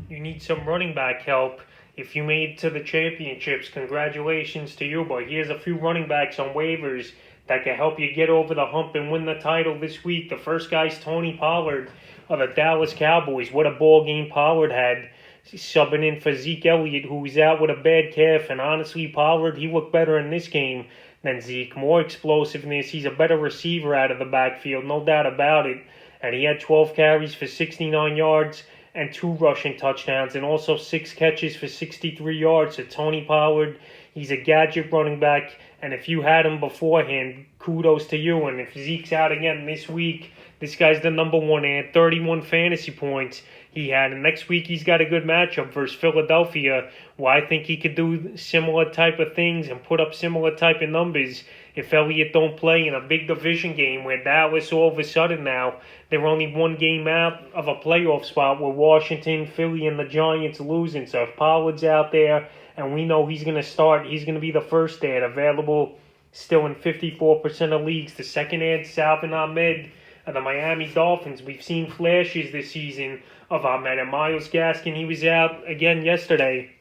you need some running back help. If you made it to the championships, congratulations to you. But here's a few running backs on waivers that can help you get over the hump and win the title this week. The first guy's Tony Pollard of the Dallas Cowboys. What a ball game Pollard had, subbing in for Zeke Elliott, who was out with a bad calf. And honestly, Pollard, he looked better in this game than Zeke. More explosiveness. He's a better receiver out of the backfield, no doubt about it. And he had 12 carries for 69 yards and 2 rushing touchdowns, and also 6 catches for 63 yards. So Tony Pollard, he's a gadget running back, and if you had him beforehand, kudos to you. And if Zeke's out again this week, this guy's the number one. He had 31 fantasy points he had, and next week he's got a good matchup versus Philadelphia, where I think he could do similar type of things and put up similar type of numbers if Elliott don't play in a big division game where Dallas all of a sudden now, they're only one game out of a playoff spot with Washington, Philly, and the Giants losing. So if Pollard's out there, and we know he's going to start, he's going to be the first ad available still in 54% of leagues. The second ad, Salvin Ahmed of the Miami Dolphins. We've seen flashes this season of Ahmed. And Myles Gaskin, he was out again yesterday.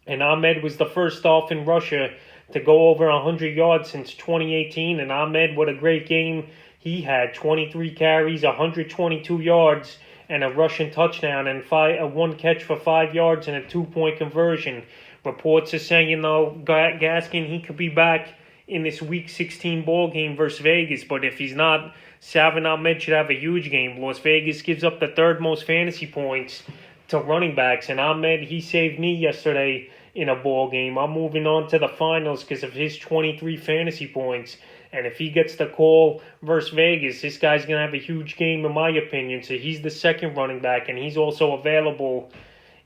And Ahmed was the first Dolphin rusher to go over 100 yards since 2018. And Ahmed, what a great game he had. 23 carries, 122 yards, and a rushing touchdown, and one catch for 5 yards and a 2-point conversion. Reports are saying, though, Gaskin, he could be back in this Week 16 ball game versus Vegas. But if he's not, Salvin Ahmed should have a huge game. Las Vegas gives up the third most fantasy points to running backs. And Ahmed, he saved me yesterday in a ball game. I'm moving on to the finals because of his 23 fantasy points. And if he gets the call versus Vegas, this guy's going to have a huge game in my opinion. So he's the second running back, and he's also available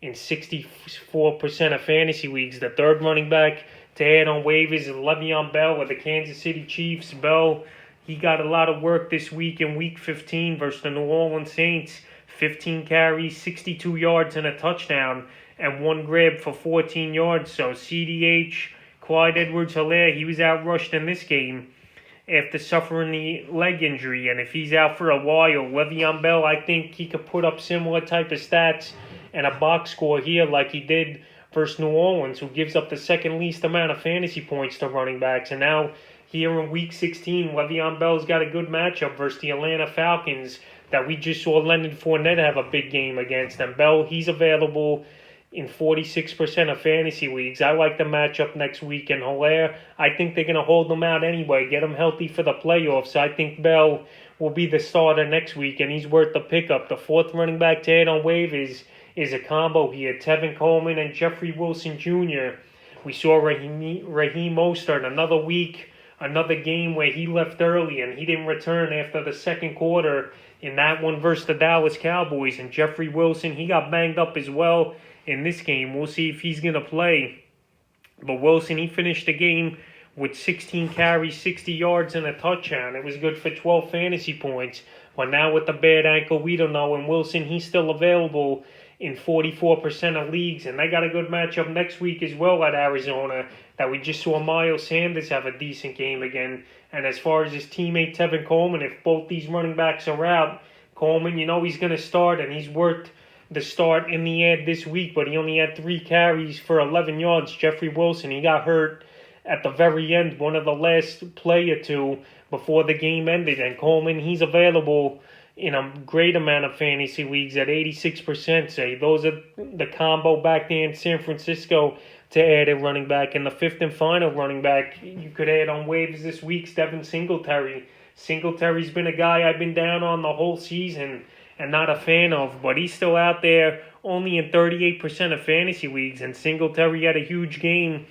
in 64% of fantasy leagues. The third running back to add on waivers is Le'Veon Bell of the Kansas City Chiefs. Bell, he got a lot of work this week in Week 15 versus the New Orleans Saints. 15 carries, 62 yards, and a touchdown, and 1 grab for 14 yards. So CDH, Clyde Edwards-Helaire, he was outrushed in this game after suffering the leg injury. And if he's out for a while, Le'Veon Bell, I think he could put up similar type of stats and a box score here like he did versus New Orleans, who gives up the second least amount of fantasy points to running backs. And now here in Week 16, Le'Veon Bell's got a good matchup versus the Atlanta Falcons that we just saw Leonard Fournette have a big game against. And Bell, he's available in 46% of fantasy leagues. I like the matchup next week. And Helaire, I think they're going to hold them out anyway, get them healthy for the playoffs. I think Bell will be the starter next week, and he's worth the pickup. The fourth running back to add on waivers is a combo here. Tevin Coleman and Jeffrey Wilson Jr. We saw Raheem Mostert another week, another game where he left early and he didn't return after the second quarter in that one versus the Dallas Cowboys. And Jeffrey Wilson, he got banged up as well in this game. We'll see if he's going to play. But Wilson, he finished the game with 16 carries, 60 yards, and a touchdown. It was good for 12 fantasy points. But now with the bad ankle, we don't know. And Wilson, he's still available in 44% of leagues. And they got a good matchup next week as well at Arizona that we just saw Miles Sanders have a decent game again. And as far as his teammate Tevin Coleman, if both these running backs are out, Coleman, you know he's going to start, and he's worth the start in the ad this week, but he only had 3 carries for 11 yards. Jeffrey Wilson, he got hurt at the very end, one of the last play or two before the game ended. And Coleman, he's available in a great amount of fantasy leagues at 86%. Say those are the combo back there in San Francisco to add a running back. And the fifth and final running back you could add on waivers this week, Devin Singletary. Singletary's been a guy I've been down on the whole season and not a fan of, but he's still out there only in 38% of fantasy leagues. And Singletary had a huge game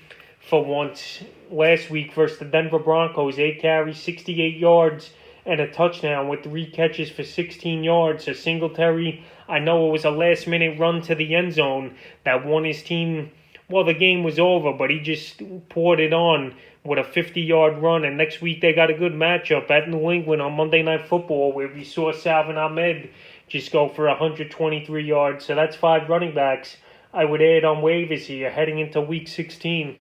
for once last week versus the Denver Broncos. 8 carries, 68 yards, and a touchdown with 3 catches for 16 yards. So Singletary, I know it was a last-minute run to the end zone that won his team. Well, the game was over, but he just poured it on with a 50-yard run. And next week they got a good matchup at New England on Monday Night Football, where we saw Salvin Ahmed just go for 123 yards. So that's 5 running backs I would add on waivers here heading into Week 16.